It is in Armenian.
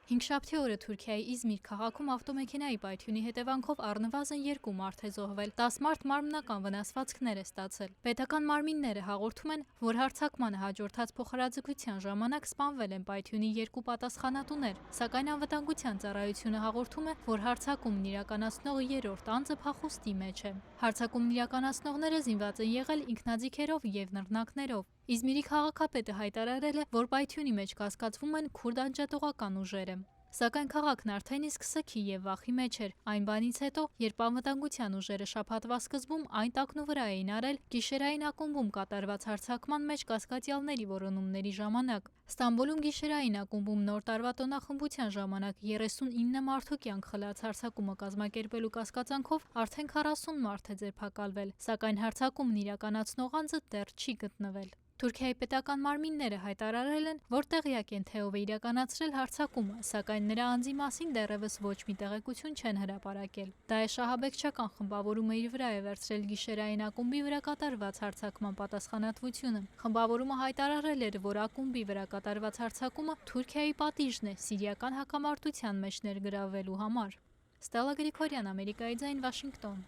Հինգշաբթի օրը Թուրքիայի Իզմիր քաղաքում ավտոմեքենայի պայթյունի հետևանքով առնվազն 2 մարդ է զոհվել, 10 մարդ մարմնական վնասվածքներ է ստացել։ Պետական մարմինները հաղորդում են, որ հարձակմանը հաջորդած փոխհրաձգության ժամանակ սպանվել են պայթյունի 2 պատասխանատուներ, սակայն անվտանգության ծառայությունը հաղորդում է, որ հարձակումն իրականացնող 3-րդ անձը փախուստի մեջ է։ Հարձակումն իրականացնողները զինված են եղել ինքնաձիգերով և նռնակներով։ Իզմիրի քաղաքապետը հայտարարել է, որ պայթյունի մեջ կասկածվում են քուրդ անջատողական ուժերը։ Սակայն քաղաքն արդեն իսկ սգի և վախի մեջ էր այն բանից հետո, երբ անվտանգության ուժերը շաբաթվա սկզբում այն տակնուվրա էին արել գիշերային ակումբում կատարված հարձակման մեջ կասկածյալների որոնումների ժամանակ։ Ստամբուլում գիշերային ակումբում Նոր տարվա տոնախմբության ժամանակ 39 մարդու կյանք խլած հարձակումը կազմակերպելու կասկածանքով արդեն 40 մարդ է ձերբակալվել, սակայն հարձակումն իրականացնող անձը դեռ չի գտնվել։ Թուրքիայի պետական մարմինները հայտարարել են, որ տեղյակ են թե ով է իրականացրել հարձակումը, սակայն նրա անձի մասին դեռևս ոչ մի տեղեկություն չեն հրապարակել։ Դաեշ ահաբեկչական խմբավորումը իր վրա է վերցրել գիշերային ակումբի վրա կատարված հարձակման պատասխանատվությունը։ Խմբավորումը հայտարարել էր, որ ակումբի վրա կատարված հարձակումը Թուրքիայի պատիժն է սիրիական հակամարտության մեջ ներգրավվելու համար։ Ստելլա Գրիգորյան, Ամերիկայի ձայն, Վաշինգտոն։